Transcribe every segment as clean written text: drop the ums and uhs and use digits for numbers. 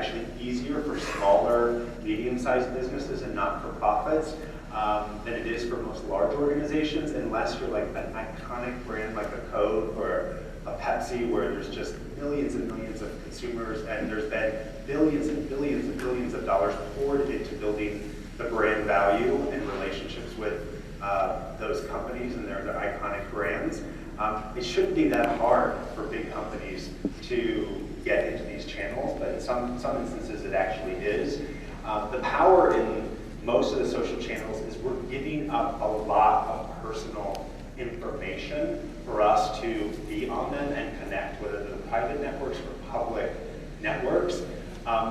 actually easier for smaller, medium-sized businesses and not-for-profits than it is for most large organizations, unless you're like an iconic brand like a Coke or a Pepsi, where there's just millions and millions of consumers, and there's been billions and billions and billions of dollars poured into building the brand value and relationships with those companies and their iconic brands. It shouldn't be that hard for big companies to get into these channels, but in some instances it actually is. The power in most of the social channels is we're giving up a lot of personal information for us to be on them and connect, whether they're private networks or public networks,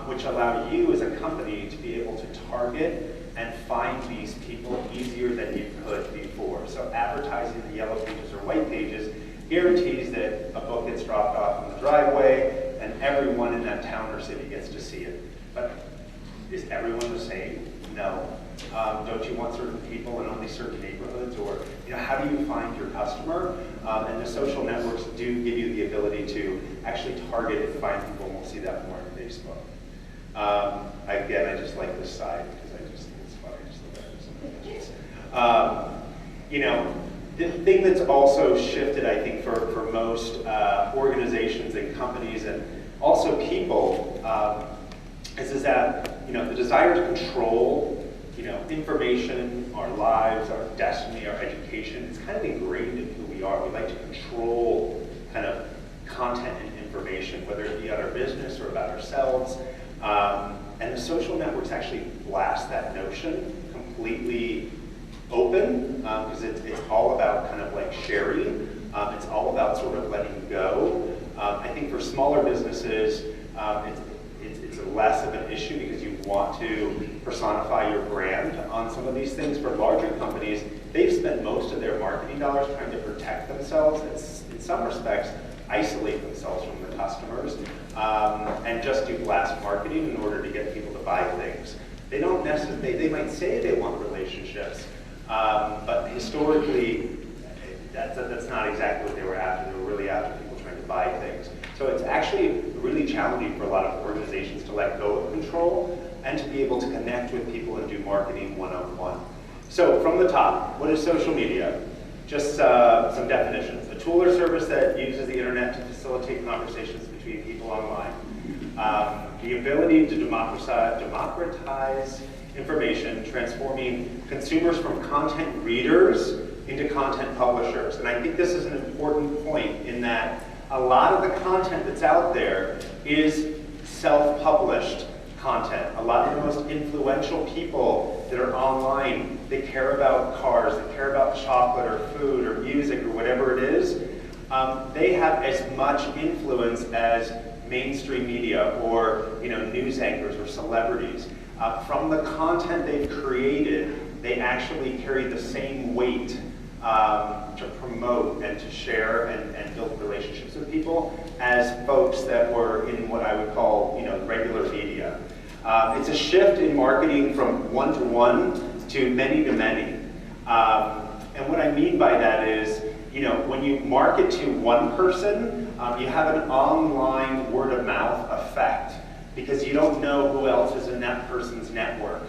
which allow you as a company to be able to target and find these people easier than you could before. So advertising the yellow pages or white pages guarantees that a book gets dropped off in the driveway and everyone in that town or city gets to see it. But is everyone the same? No. Don't you want certain people in only certain neighborhoods? Or how do you find your customer? And the social networks do give you the ability to actually target and find people, and we'll see that more on Facebook. Again, I just like this side because I just think it's funny. Just look at some images. The thing that's also shifted, I think, for most organizations and companies and also people is that the desire to control information, our lives, our destiny, our education. It's kind of ingrained in who we are. We like to control kind of content and information, whether it be about our business or about ourselves. And the social networks actually blast that notion completely open, because it's all about kind of like sharing. It's all about sort of letting go. I think for smaller businesses, it's less of an issue because you want to personify your brand on some of these things. For larger companies, they've spent most of their marketing dollars trying to protect themselves and in some respects isolate themselves from the customers and just do blast marketing in order to get people to buy things. They don't necessarily, they might say they want relationships, but historically that's not exactly what they were after. They were really after people trying to buy things. So it's actually really challenging for a lot of organizations to let go of control and to be able to connect with people and do marketing one-on-one. So from the top, what is social media? Just some definitions. A tool or service that uses the internet to facilitate conversations between people online. The ability to democratize information, transforming consumers from content readers into content publishers. And I think this is an important point in that a lot of the content that's out there is self-published content. A lot of the most influential people that are online, they care about cars, they care about chocolate or food or music or whatever it is. They have as much influence as mainstream media or news anchors or celebrities. From the content they've created, they actually carry the same weight to promote and to share and build relationships with people as folks that were in what I would call regular media. It's a shift in marketing from one-to-one to many-to-many. And what I mean by that is, when you market to one person, you have an online word-of-mouth effect because you don't know who else is in that person's network.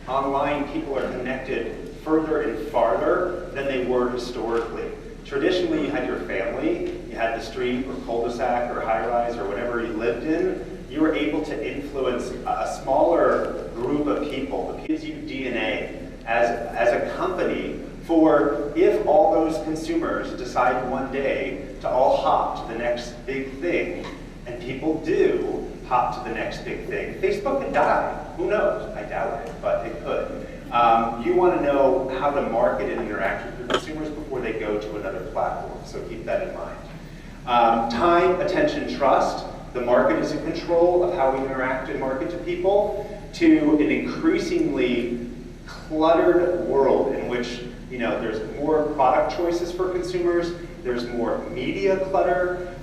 Online, people are connected further and farther than they were historically. Traditionally, you had your family, you had the street or cul-de-sac or high-rise or whatever you lived in. You were able to influence a smaller group of people. It gives you DNA as a company for if all those consumers decide one day to all hop to the next big thing, and people do hop to the next big thing, Facebook could die. Who knows? I doubt it, but it could. You want to know how to market and interact with your consumers before they go to another platform, so keep that in mind. Time, attention, trust. The market is in control of how we interact and market to people, to an increasingly cluttered world in which there's more product choices for consumers, there's more media clutter,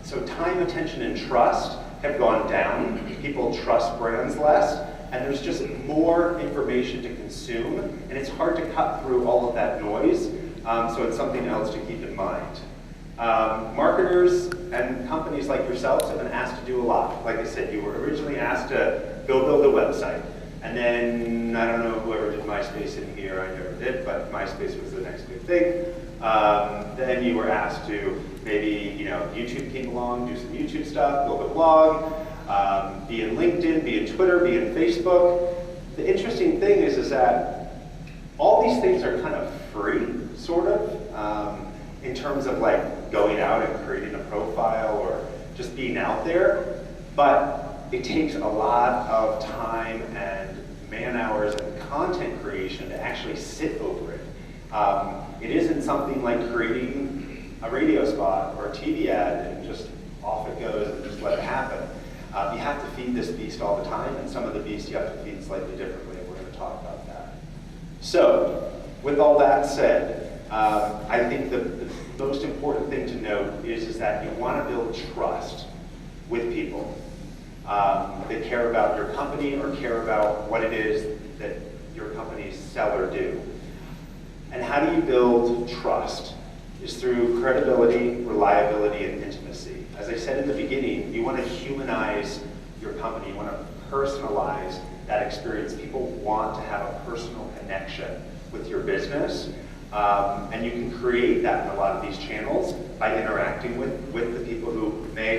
so time, attention, and trust have gone down. People trust brands less, and there's just more information to consume, and it's hard to cut through all of that noise, so it's something else to keep in mind. Marketers and companies like yourselves have been asked to do a lot. Like I said, you were originally asked to go build a website. And then, I don't know whoever did MySpace in here, I never did, but MySpace was the next big thing. Then you were asked to maybe, YouTube came along, do some YouTube stuff, build a blog, be in LinkedIn, be in Twitter, be in Facebook. The interesting thing is that all these things are kind of free, sort of, in terms of like going out and creating a profile or just being out there. But it takes a lot of time and man hours and content creation to actually sit over it. It isn't something like creating a radio spot or a TV ad and just off it goes and just let it happen. You have to feed this beast all the time, and some of the beasts you have to feed slightly differently, and we're going to talk about that. So, with all that said, I think the most important thing to note is that you want to build trust with people that care about your company or care about what it is that your companies sell or do. And how do you build trust? Is through credibility, reliability, and intimacy. As I said in the beginning, you want to humanize your company. You want to personalize that experience. People want to have a personal connection with your business. And you can create that in a lot of these channels by interacting with the people who may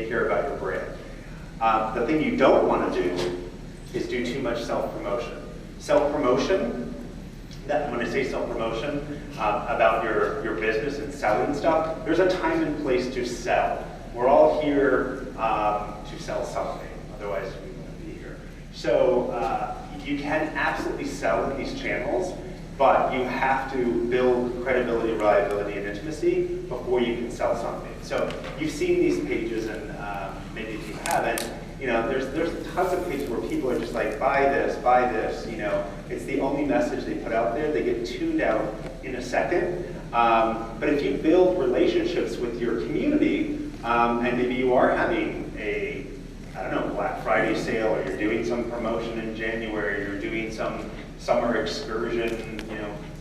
care about your brand. The thing you don't want to do is do too much self-promotion. Self-promotion, when I say self-promotion about your business and selling stuff, there's a time and place to sell. We're all here to sell something, otherwise we wouldn't be here. So you can absolutely sell in these channels, but you have to build credibility, reliability, and intimacy before you can sell something. So you've seen these pages, and maybe if you haven't, there's tons of pages where people are just like, buy this, it's the only message they put out there. They get tuned out in a second. But if you build relationships with your community, and maybe you are having a, Black Friday sale, or you're doing some promotion in January, you're doing some summer excursion,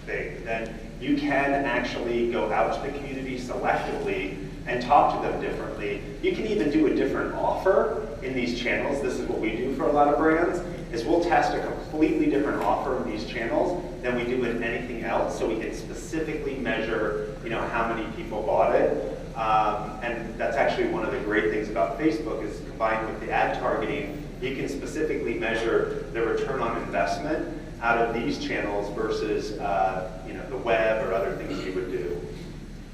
thing, then you can actually go out to the community selectively and talk to them differently. You can even do a different offer in these channels. This is what we do for a lot of brands, is we'll test a completely different offer in these channels than we do in anything else, so we can specifically measure, how many people bought it. And that's actually one of the great things about Facebook, is combined with the ad targeting, you can specifically measure the return on investment out of these channels versus the web or other things you would do.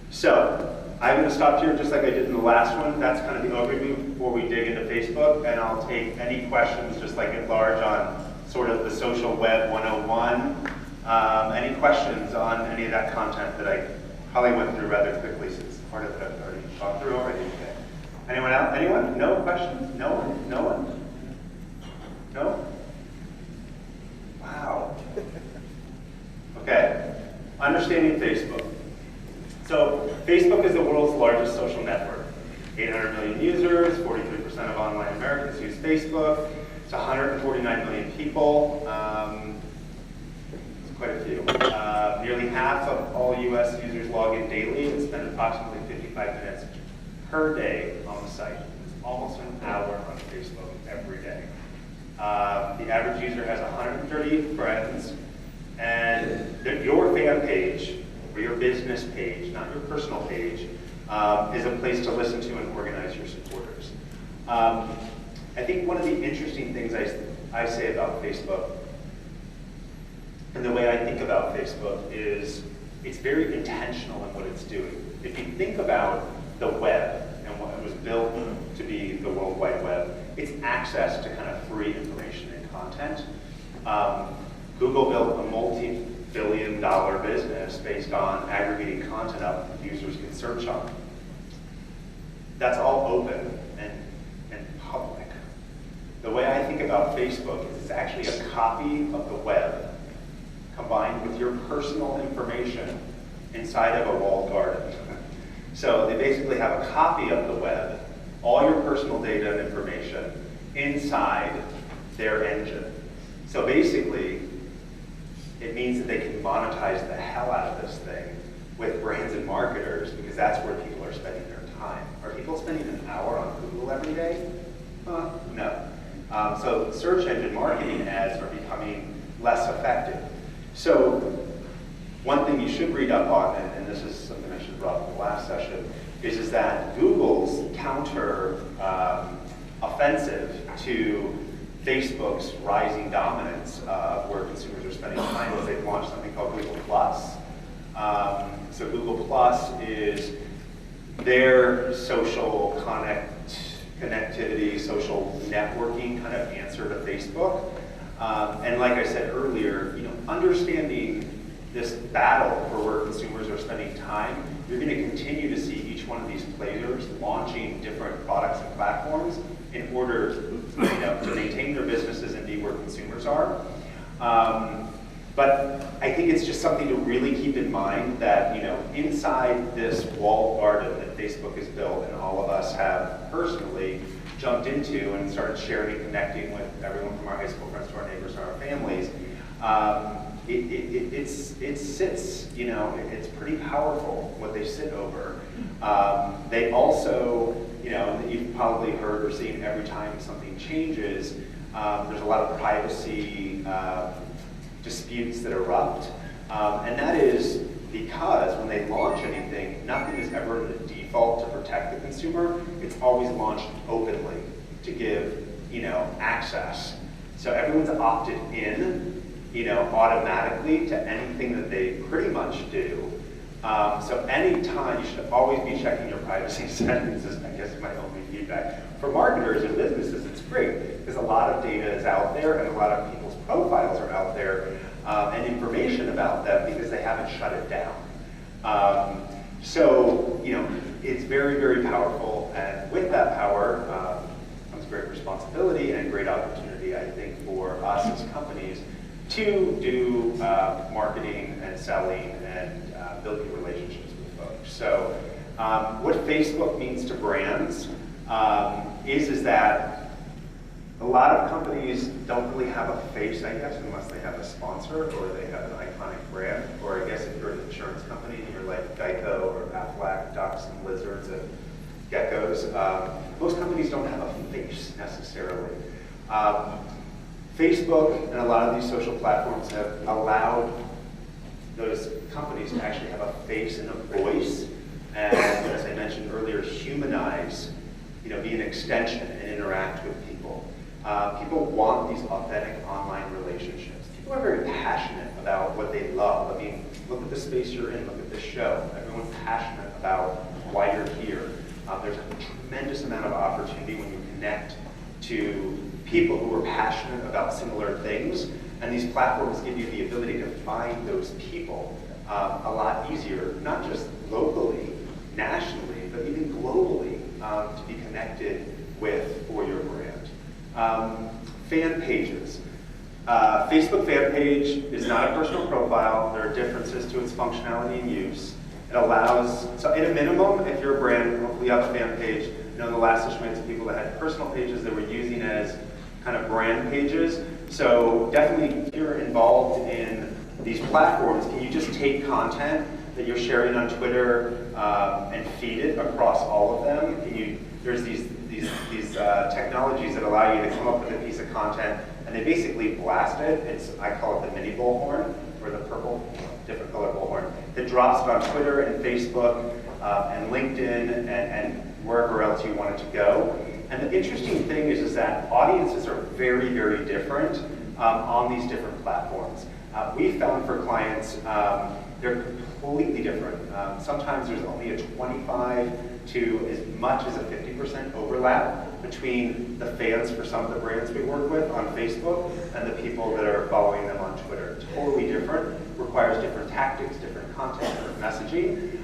So I'm going to stop here just like I did in the last one. That's kind of the overview before we dig into Facebook, and I'll take any questions just like at large on sort of the social web 101. Any questions on any of that content that I probably went through rather quickly, since part of it I've already gone through already today. Anyone else? Anyone? No questions? No one? No one? No? Wow. Okay. Understanding Facebook. So Facebook is the world's largest social network. 800 million users, 43% of online Americans use Facebook. It's 149 million people. It's quite a few. Nearly half of all US users log in daily and spend approximately 55 minutes per day on the site. It's almost an hour on Facebook every day. The average user has 130 friends, and your fan page, or your business page, not your personal page, is a place to listen to and organize your supporters. I think one of the interesting things I say about Facebook, and the way I think about Facebook, is it's very intentional in what it's doing. If you think about the web and what it was built to be, the World Wide Web, it's access to kind of free information and content. Google built a multi-billion-dollar business based on aggregating content up that users can search on. That's all open and public. The way I think about Facebook is it's actually a copy of the web combined with your personal information inside of a walled garden. So they basically have a copy of the web, all your personal data and information inside their engine. So basically, it means that they can monetize the hell out of this thing with brands and marketers, because that's where people are spending their time. Are people spending an hour on Google every day? No. So search engine marketing ads are becoming less effective. So one thing you should read up on, and this is something I should have brought up in the last session, is that Google's counter offensive to Facebook's rising dominance of where consumers are spending time is they've launched something called Google Plus. So Google Plus is their social connectivity, social networking kind of answer to Facebook. And like I said earlier, understanding this battle for where consumers are spending time, you're going to continue to see each one of these players launching different products and platforms in order to maintain their businesses and be where consumers are. But I think it's just something to really keep in mind that inside this walled garden that Facebook has built and all of us have personally jumped into and started sharing and connecting with everyone from our high school friends to our neighbors and our families, it sits, it's pretty powerful what they sit over. They also, you've probably heard or seen every time something changes, there's a lot of privacy disputes that erupt. And that is because when they launch anything, nothing is ever the default to protect the consumer. It's always launched openly to give, access. So everyone's opted in, automatically to anything that they pretty much do. So anytime, you should always be checking your privacy settings, is, I guess, my only feedback. For marketers and businesses, it's great, because a lot of data is out there, and a lot of people's profiles are out there, and information about them, because they haven't shut it down. So, it's very, very powerful, and with that power comes great responsibility and great opportunity, I think, for us as companies to do marketing and selling and building relationships with folks. So what Facebook means to brands is that a lot of companies don't really have a face, I guess, unless they have a sponsor or they have an iconic brand. Or I guess if you're an insurance company and you're like Geico or Aflac, ducks and lizards and geckos, most companies don't have a face necessarily. Facebook and a lot of these social platforms have allowed those companies to actually have a face and a voice, and as I mentioned earlier, humanize, be an extension and interact with people. People want these authentic online relationships. People are very passionate about what they love. I mean, look at the space you're in, look at this show. Everyone's passionate about why you're here. There's a tremendous amount of opportunity when you connect to people who are passionate about similar things, and these platforms give you the ability to find those people a lot easier, not just locally, nationally, but even globally, to be connected with for your brand. Fan pages. Facebook fan page is not a personal profile. There are differences to its functionality and use. It allows, so at a minimum, if you're a brand, hopefully you have a fan page. In the last session we had some people that had personal pages that were using as kind of brand pages. So definitely, if you're involved in these platforms, can you just take content that you're sharing on Twitter and feed it across all of them? There's these technologies that allow you to come up with a piece of content and they basically blast it. I call it the mini bullhorn, or the purple, different color bullhorn, that drops it on Twitter and Facebook and LinkedIn and wherever else you want it to go. And the interesting thing is that audiences are very, very different on these different platforms. We found for clients, they're completely different. Sometimes there's only a 25 to as much as a 50% overlap between the fans for some of the brands we work with on Facebook and the people that are following them on Twitter. Totally different, requires different tactics, different content, different messaging,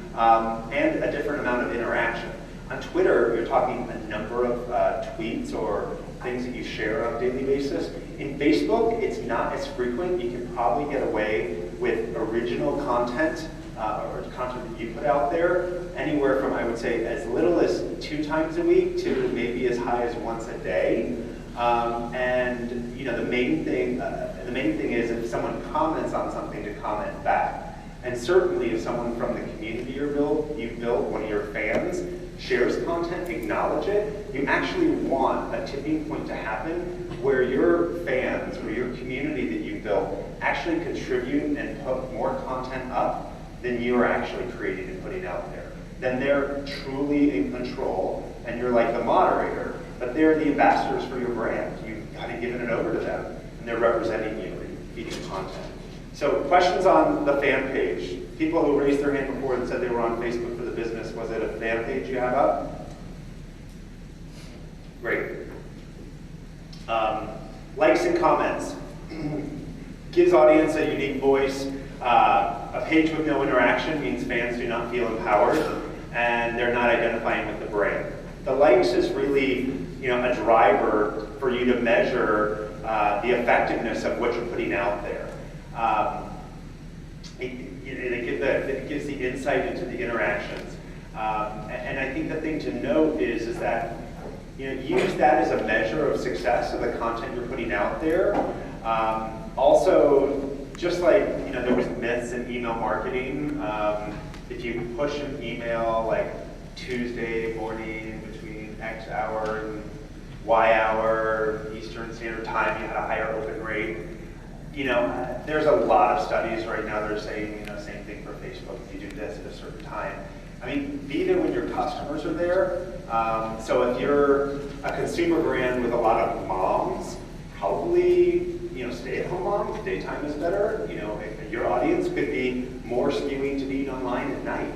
and a different amount of interaction. On Twitter, you're talking a number of tweets or things that you share on a daily basis. In Facebook, it's not as frequent. You can probably get away with original content or content that you put out there anywhere from, I would say, as little as 2 times a week to maybe as high as once a day. And the main thing is if someone comments on something, to comment back. And certainly if someone from the community you've built, one of your fans, shares content, acknowledge it, you actually want a tipping point to happen where your fans or your community that you've built actually contribute and put more content up than you are actually creating and putting out there. Then they're truly in control, and you're like the moderator, but they're the ambassadors for your brand. You've kind of given it over to them, and they're representing you and feeding content. So questions on the fan page. People who raised their hand before and said they were on Facebook for the business, was it a fan page you have up? Great. Likes and comments. Gives audience a unique voice. A page with no interaction means fans do not feel empowered and they're not identifying with the brand. The likes is really, a driver for you to measure the effectiveness of what you're putting out there. It gives the insight into the interactions. And I think the thing to note is that use that as a measure of success of the content you're putting out there. Also, just like there was myths in email marketing, if you push an email like Tuesday morning between X hour and Y hour Eastern Standard Time, you had a higher open rate. There's a lot of studies right now that are saying same thing for Facebook. If you do this at a certain time, be there when your customers are there. So if you're a consumer brand with a lot of moms, probably stay-at-home moms, daytime is better. Your audience could be more skewing to being online at night.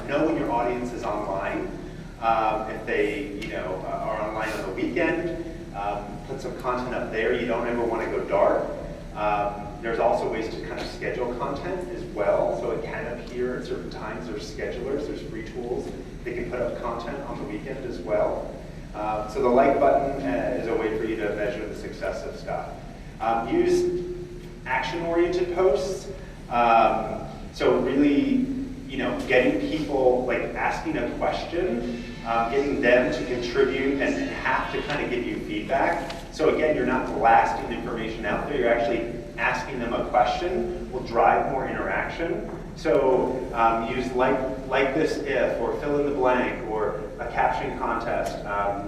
Know when your audience is online. If they are online on the weekend, put some content up there. You don't ever want to go dark. There's also ways to kind of schedule content as well, so it can appear at certain times. There's schedulers, there's free tools. They can put up content on the weekend as well. So the like button is a way for you to measure the success of stuff. Use action-oriented posts. So really, getting people, like asking a question, getting them to contribute and have to kind of give you feedback. So again, you're not blasting information out there, you're actually asking them a question, will drive more interaction. So use like this if, or fill in the blank, or a caption contest.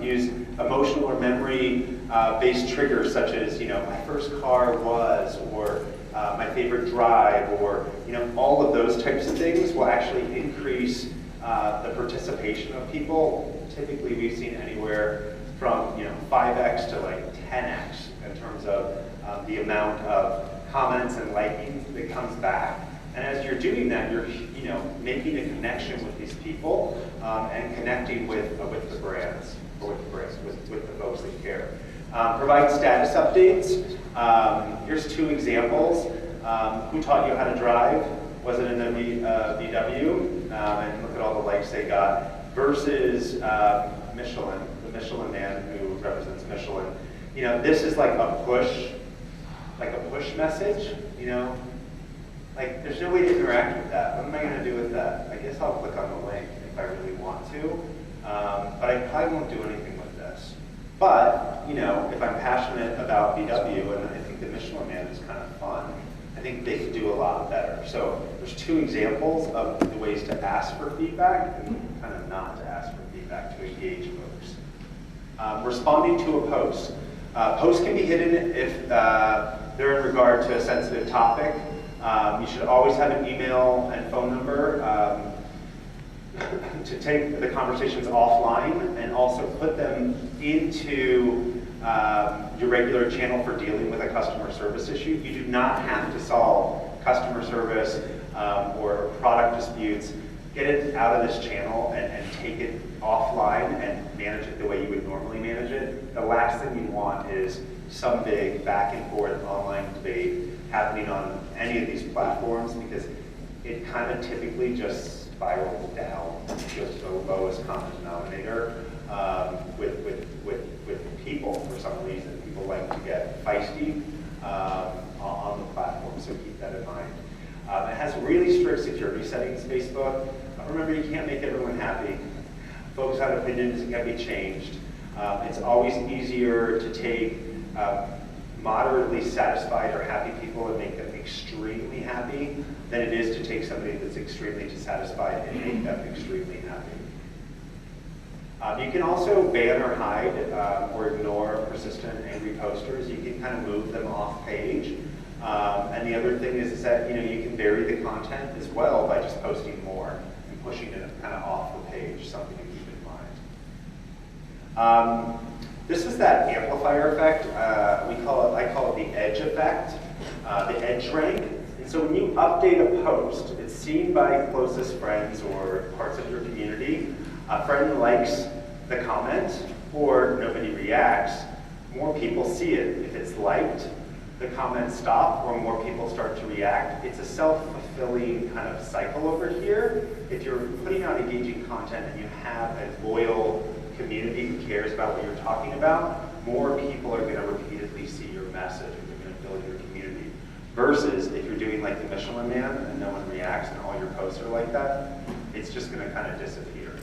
Use emotional or memory-based triggers such as, my first car was, or my favorite drive, or all of those types of things will actually increase the participation of people. Typically, we've seen anywhere from 5x to like 10x in terms of the amount of comments and liking that comes back. And as you're doing that, you're making a connection with these people and connecting with the brands, or with the folks that care. Provide status updates. Here's two examples. Who taught you how to drive? Was it in the VW? And look at all the likes they got. Versus Michelin, the Michelin man who represents Michelin. This is like a push message. Like there's no way to interact with that. What am I going to do with that? I guess I'll click on the link if I really want to, but I probably won't do anything with this. But if I'm passionate about VW and I think the Michelin man is kind of fun, I think they could do a lot better. So there's two examples of the ways to ask for feedback and kind of not to ask for feedback to engage folks. Responding to a post. Posts can be hidden if they're in regard to a sensitive topic. You should always have an email and phone number to take the conversations offline, and also put them into your regular channel for dealing with a customer service issue. You do not have to solve customer service or product disputes. Get it out of this channel and take it offline and manage it the way you would normally manage it. The last thing you want is some big back and forth online debate happening on any of these platforms, because it kind of typically just spirals down to the lowest common denominator with people for some reason. People like to get feisty on the platform, so keep that in mind. It has really strict security settings, Facebook. Remember, you can't make everyone happy. Folks have opinions that can be changed. It's always easier to take moderately satisfied or happy people and make them extremely happy than it is to take somebody that's extremely dissatisfied and make them extremely happy. You can also ban or hide or ignore persistent angry posters. You can kind of move them off page. And the other thing is that you can vary the content as well by just posting more and pushing it kind of off the page, something to keep in mind. This is that amplifier effect. I call it the edge effect, the edge rank. And so when you update a post, it's seen by closest friends or parts of your community. A friend likes the comment or nobody reacts, more people see it. If it's liked, the comments stop or more people start to react. It's a self-fulfilling kind of cycle over here. If you're putting out engaging content and you have a loyal community who cares about what you're talking about, more people are going to repeatedly see your message and you're going to build your community. Versus if you're doing like the Michelin Man and no one reacts and all your posts are like that, it's just going to kind of disappear.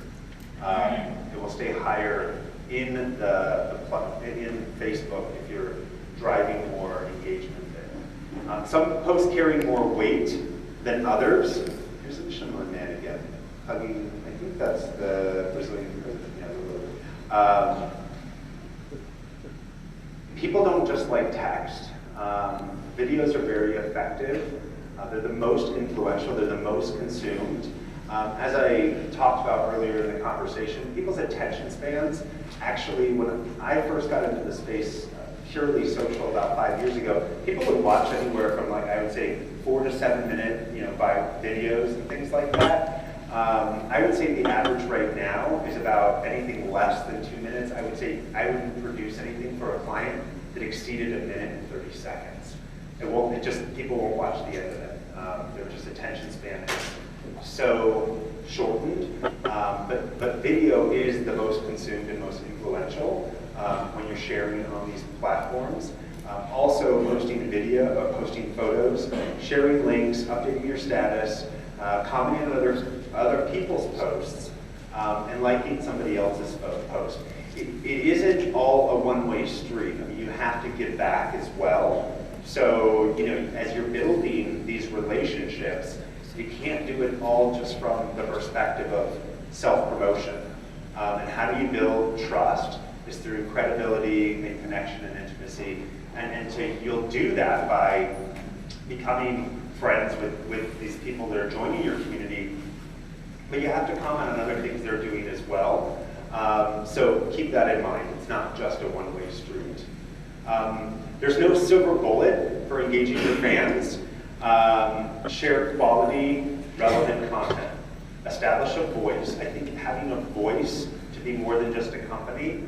It will stay higher in in Facebook if you're driving more engagement there. Some posts carry more weight than others. Here's the Michelin Man again, hugging. I think that's the Brazilian president. Yeah, people don't just like text. Videos are very effective. They're the most influential. They're the most consumed. As I talked about earlier in the conversation, people's attention spans, actually, when I first got into the space purely social about 5 years ago, people would watch anywhere from I would say 4 to 7 minute, videos and things like that. I would say the average right now is about anything less than 2 minutes. I would say I wouldn't produce anything for a client that exceeded 1 minute and 30 seconds. People won't watch the end of it. Their just attention span is so shortened, but video is the most consumed and most influential when you're sharing on these platforms. Also posting video, posting photos, sharing links, updating your status, commenting on other people's posts, and liking somebody else's post. It isn't all a one-way street. I mean, you have to give back as well. So, as you're building these relationships, you can't do it all just from the perspective of self-promotion. And how do you build trust is through credibility and connection and intimacy. And so you'll do that by becoming friends with these people that are joining your community. But you have to comment on other things they're doing as well. So keep that in mind. It's not just a one-way street. There's no silver bullet for engaging your fans. Share quality, relevant content. Establish a voice. I think having a voice to be more than just a company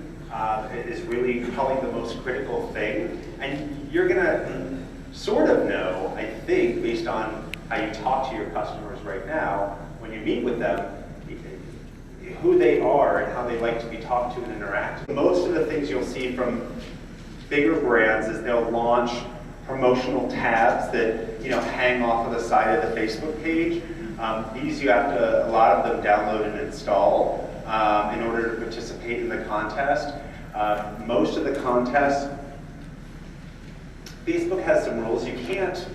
is really probably the most critical thing. And you're going to sort of know, I think, based on how you talk to your customers right now, when you meet with them, who they are and how they like to be talked to and interact. Most of the things you'll see from bigger brands is they'll launch promotional tabs that hang off of the side of the Facebook page. These a lot of them download and install in order to participate in the contest. Most of the contests, Facebook has some rules. You can't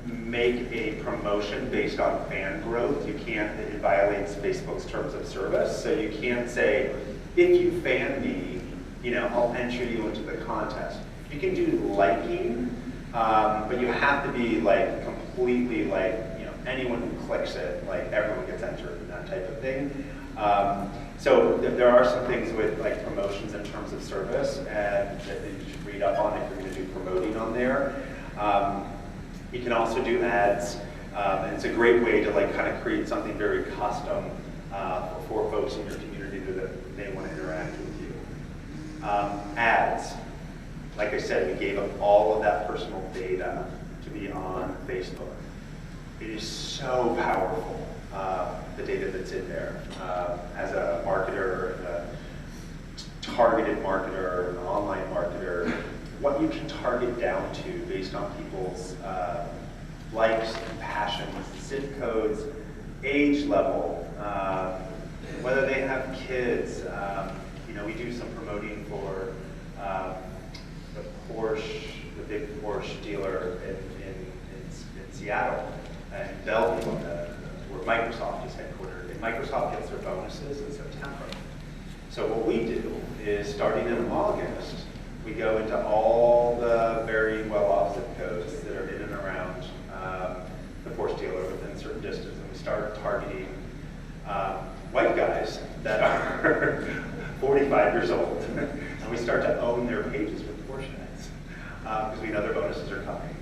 make a promotion based on fan growth. You can't. It violates Facebook's terms of service. So you can't say, if you fan me, I'll enter you into the contest. You can do liking, but you have to be completely anyone who clicks it, everyone gets entered in that type of thing. So there are some things with promotions in terms of service and that you should read up on if you're going to do promoting on there. You can also do ads, and it's a great way to kind of create something very custom for folks in your community that they want to interact with you. Ads. Like I said, we gave up all of that personal data to be on Facebook. It is so powerful, the data that's in there. As a marketer, a targeted marketer, an online marketer, what you can target down to based on people's likes, passions, zip codes, age level, whether they have kids. We do some promoting for the big Porsche dealer in Seattle and Bellevue, where Microsoft is headquartered. And Microsoft gets their bonuses in September. So what we do is, starting in August, we go into all the very well-off zip codes that are in and around the Porsche dealer within a certain distance, and we start targeting white guys that are 45 years old, and we start to own their pages with Porsche ads because we know their bonuses are coming.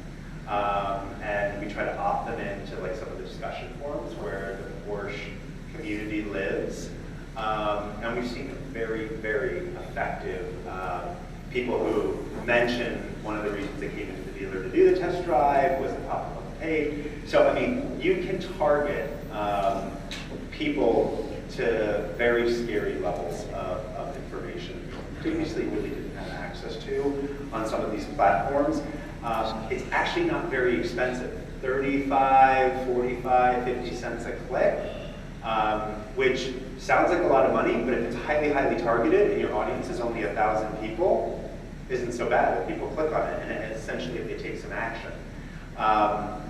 And we try to opt them into like some of the discussion forums where the Porsche community lives. And we've seen very, very effective people who mention one of the reasons they came into the dealer to do the test drive was the pop-up on the page. So, I mean, you can target people to very scary levels of information previously really didn't have access to on some of these platforms. It's actually not very expensive, 35, 45, 50 cents a click, which sounds like a lot of money, but if it's highly, highly targeted and your audience is only 1,000 people, isn't so bad if people click on it, and essentially if they take some action.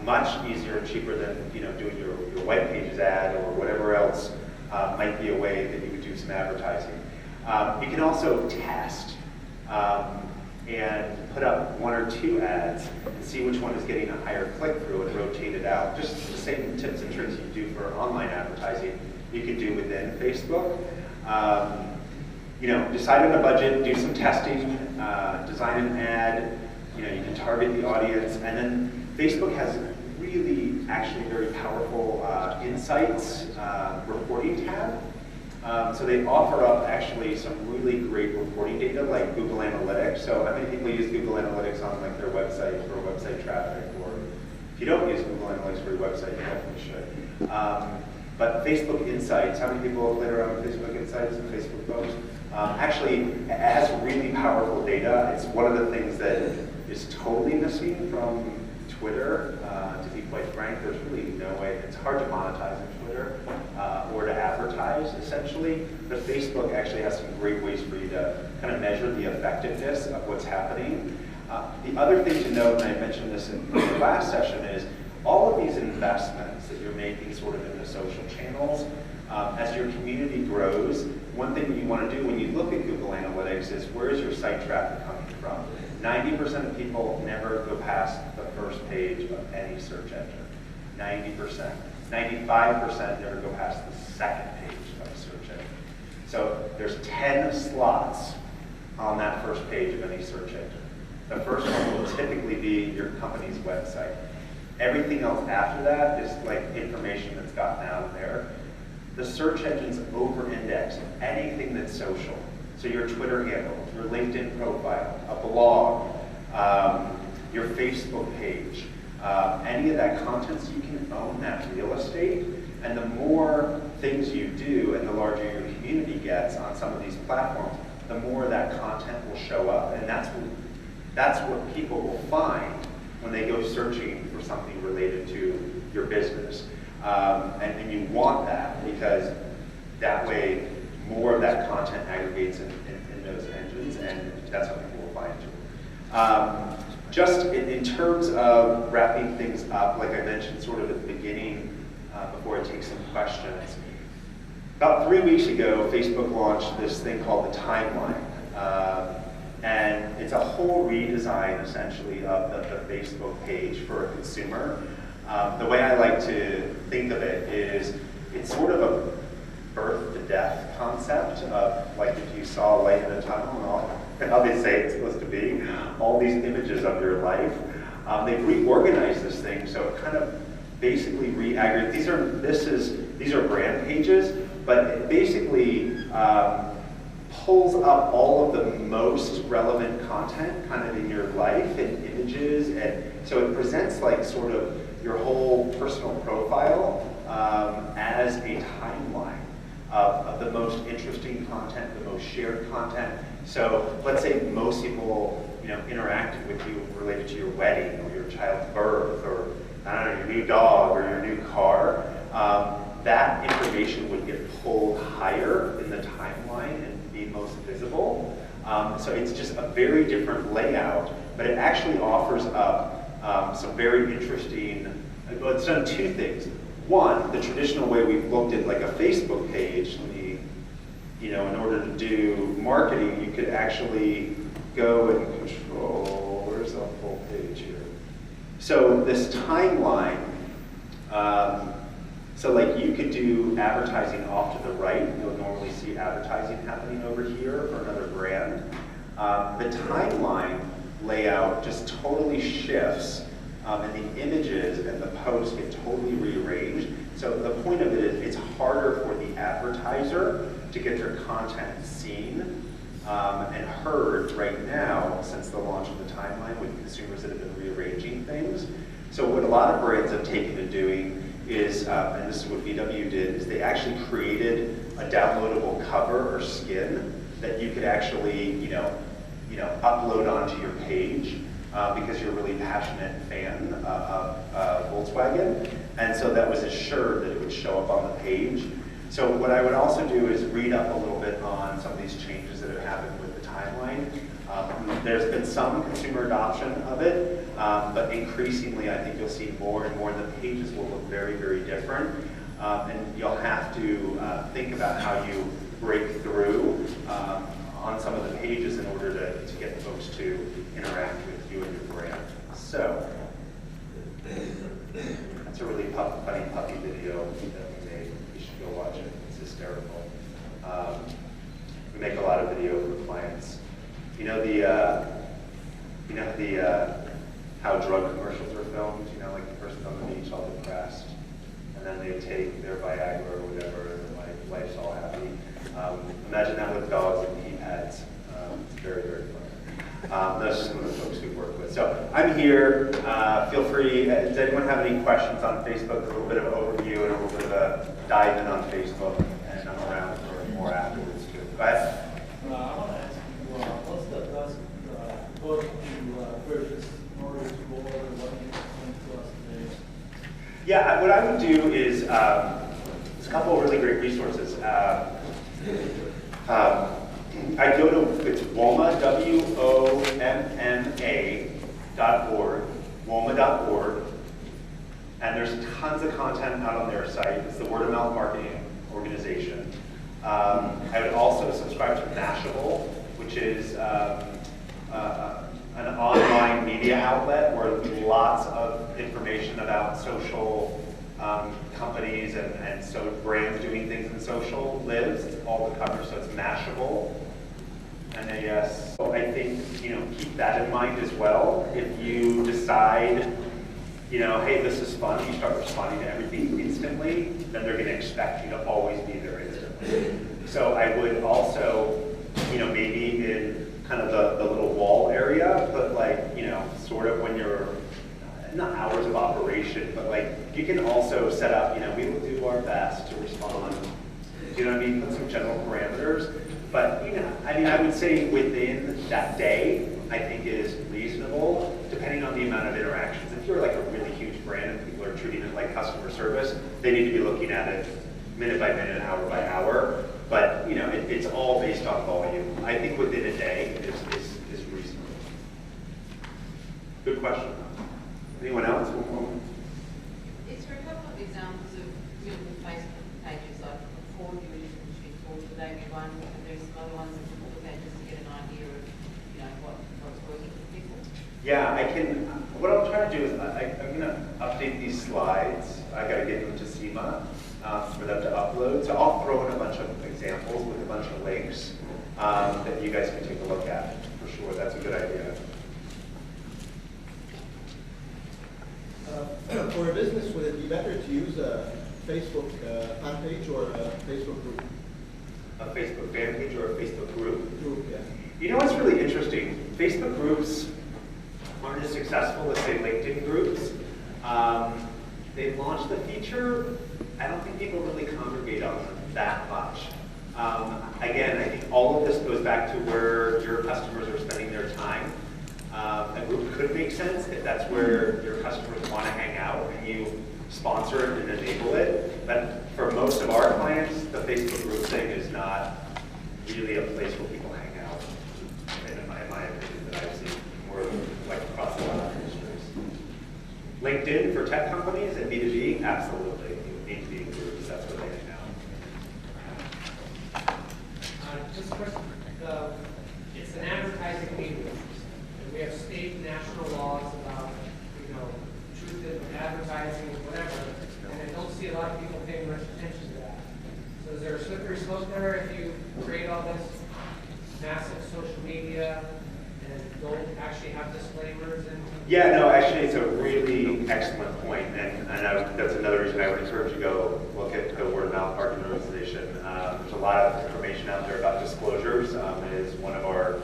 Much easier and cheaper than doing your White Pages ad or whatever else might be a way that you could do some advertising. You can also test and put up 1 or 2 ads and see which one is getting a higher click-through and rotate it out. Just the same tips and tricks you do for online advertising, you could do within Facebook. Decide on a budget, do some testing, design an ad, you can target the audience, and then Facebook has really actually very powerful insights reporting tab. So they offer up actually some really great reporting data like Google Analytics. So how many people use Google Analytics on like their website for website traffic? Or if you don't use Google Analytics for your website, you definitely should. But Facebook Insights, how many people have played around with Facebook Insights and Facebook posts? Actually, it has really powerful data. It's one of the things that is totally missing from Twitter. To be quite frank, there's really no way. It's hard to monetize on Twitter or to advertise, essentially. But Facebook actually has some great ways for you to kind of measure the effectiveness of what's happening. The other thing to note, and I mentioned this in the last session, is all of these investments that you're making sort of in the social channels, as your community grows, one thing that you want to do when you look at Google Analytics is where is your site traffic coming from? 90% of people never go past the first page of any search engine. 90%. 95% never go past the second page of a search engine. So there's 10 slots on that first page of any search engine. The first one will typically be your company's website. Everything else after that is like information that's gotten out of there. The search engines over-index anything that's social. So your Twitter handle, your LinkedIn profile, a blog, your Facebook page, any of that content, so you can own that real estate. And the more things you do and the larger your community gets on some of these platforms, the more that content will show up. And that's what people will find when they go searching for something related to your business. And you want that because that way more of that content aggregates in those engines, and that's what people will find too. Just in terms of wrapping things up, like I mentioned sort of at the beginning, before I take some questions, about 3 weeks ago, Facebook launched this thing called the Timeline. And it's a whole redesign, essentially, of the Facebook page for a consumer. The way I like to think of it is it's sort of a birth to death concept of, like, if you saw light in a tunnel and how they say it's supposed to be, all these images of your life. They've reorganized this thing, so it kind of basically re-aggregates. These are brand pages, but it basically pulls up all of the most relevant content kind of in your life and images, and so it presents like sort of your whole personal profile as a timeline of the most interesting content, the most shared content. So let's say most people interacted with you related to your wedding or your child's birth or I don't know, your new dog or your new car. That information would get pulled higher in the timeline and be most visible. So it's just a very different layout, but it actually offers up some very interesting, well, it's done two things. One, the traditional way we've looked at like a Facebook page, in order to do marketing, you could actually go and control, where's the full page here? So this timeline, so like you could do advertising off to the right. You'll normally see advertising happening over here for another brand. The timeline layout just totally shifts, and the images and the posts get totally rearranged. So the point of it is it's harder for the advertiser to get their content seen and heard right now since the launch of the timeline with consumers that have been rearranging things. So what a lot of brands have taken to doing is, and this is what VW did, is they actually created a downloadable cover or skin that you could actually, upload onto your page because you're a really passionate fan of Volkswagen. And so that was assured that it would show up on the page. So what I would also do is read up a little bit on some of these changes that have happened with the timeline. There's been some consumer adoption of it, but increasingly I think you'll see more and more, and the pages will look very, very different. And you'll have to think about how you break through on some of the pages in order to get folks to interact with you and your brand. So, that's a really funny puppy video that we made. You should go watch it. It's hysterical. We make a lot of video for clients. How drug commercials are filmed, like the person on the beach all depressed, and then they take their Viagra or whatever, and life's all happy. Imagine that with dogs and pee pads. It's very, very funny. Those are some of the folks we work with. So I'm here. Feel free. Does anyone have any questions on Facebook? A little bit of an overview and a little bit of a dive in on Facebook, and I'm around for more afterwards too. Go ahead. I want to ask you, what's the best book to purchase in order to go over what you explained to us today? Yeah, what I would do is there's a couple of really great resources. I go to, it's WOMA, WOMMA.org, WOMA.org, and there's tons of content out on their site. It's the word of mouth marketing organization. I would also subscribe to Mashable, which is an online media outlet where lots of information about social companies and so brands doing things in social lives. It's all the cover, so it's Mashable. MAS. So I think, keep that in mind as well. If you decide, hey, this is fun, you start responding to everything instantly, then they're going to expect you to always be there instantly. So I would also, maybe in kind of the little wall area, but sort of when you're, not hours of operation, but you can also set up, we will do our best to respond. Do you know what I mean? Put some general parameters. But, I would say within that day, I think is reasonable, depending on the amount of interactions. If you're a really huge brand and people are treating it like customer service, they need to be looking at it minute by minute, hour by hour. But, it's all based on volume. I think within a day is reasonable. Good question. Anyone else? Is there a couple of examples of real Facebook pages like before you initially thought of maybe one, and there's some other ones that you look at just to get an idea of, what's working for people? Yeah, I can. What I'm trying to do is I'm going to update these slides. I got to get them to SEMA for them to upload. So I'll throw in a bunch of examples with a bunch of links that you guys can take a look at for sure. That's a good idea. For a business, would it be better to use a Facebook fan page or a Facebook group? A Facebook fan page or a Facebook group? Group, yeah. You know what's really interesting? Facebook groups aren't as successful as, say, LinkedIn groups. They launched the feature. I don't think people really congregate on them that much. Again, I think all of this goes back to where your customers are spending their time. A group could make sense if that's where your customers want to hang out and you sponsor it and enable it. But for most of our clients, the Facebook group thing is not really a place where people hang out. LinkedIn for tech companies and B2B, absolutely. You need to be in groups, that's what they do now. Just a question, it's an advertising medium, and we have state and national laws about, you know, truth in advertising, whatever, and I don't see a lot of people paying much attention to that. So is there a slippery slope there if you create all this massive social media and don't actually have disclaimers and? Yeah, no, actually, it's a really excellent point, and that's another reason I would encourage you to go look at the Word of Mouth Marketing Organization. There's a lot of information out there about disclosures. It is one of our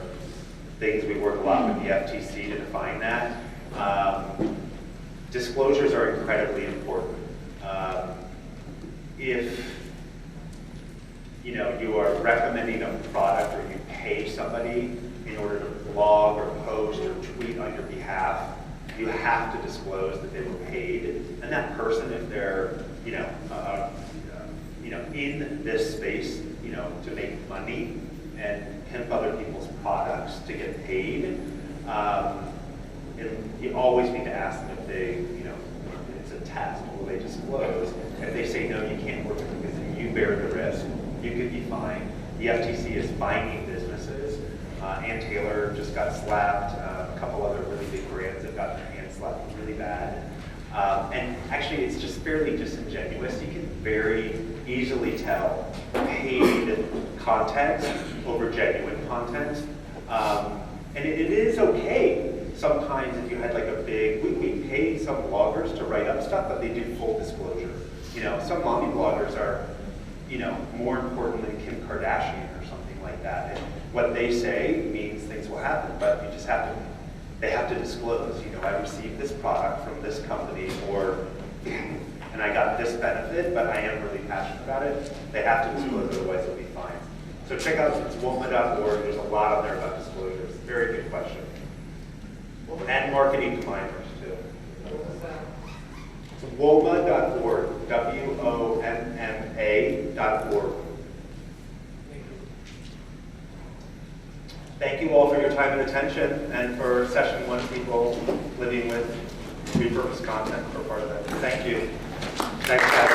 things. We work a lot with the FTC to define that. Disclosures are incredibly important. If you are recommending a product or you pay somebody in order to blog or post or tweet on your behalf, you have to disclose that they were paid. And that person, if they're, in this space, to make money and pimp other people's products to get paid, you always need to ask them if they, it's a test, will they disclose? If they say no, you can't work with them because you bear the risk, you could be fined. The FTC is fining businesses. Ann Taylor just got slapped. A couple other really big brands have gotten their hands slapped really bad. And actually, it's just fairly disingenuous. You can very easily tell paid content over genuine content. And it is okay sometimes if you had like a big, we pay some bloggers to write up stuff, but they do full disclosure. Some mommy bloggers are, more important than Kim Kardashian or something like that. And what they say means things will happen, but they have to disclose, I received this product from this company, and I got this benefit, but I am really passionate about it. They have to disclose, otherwise it'll be fine. So check out WOMA.org. There's a lot on there about disclosures. Very good question. And marketing to minors, too. What was that? It's WOMA.org, WOMMA.org. Thank you all for your time and attention, and for session 1 people living with repurposed content for part of that. Thank you. Thanks, guys.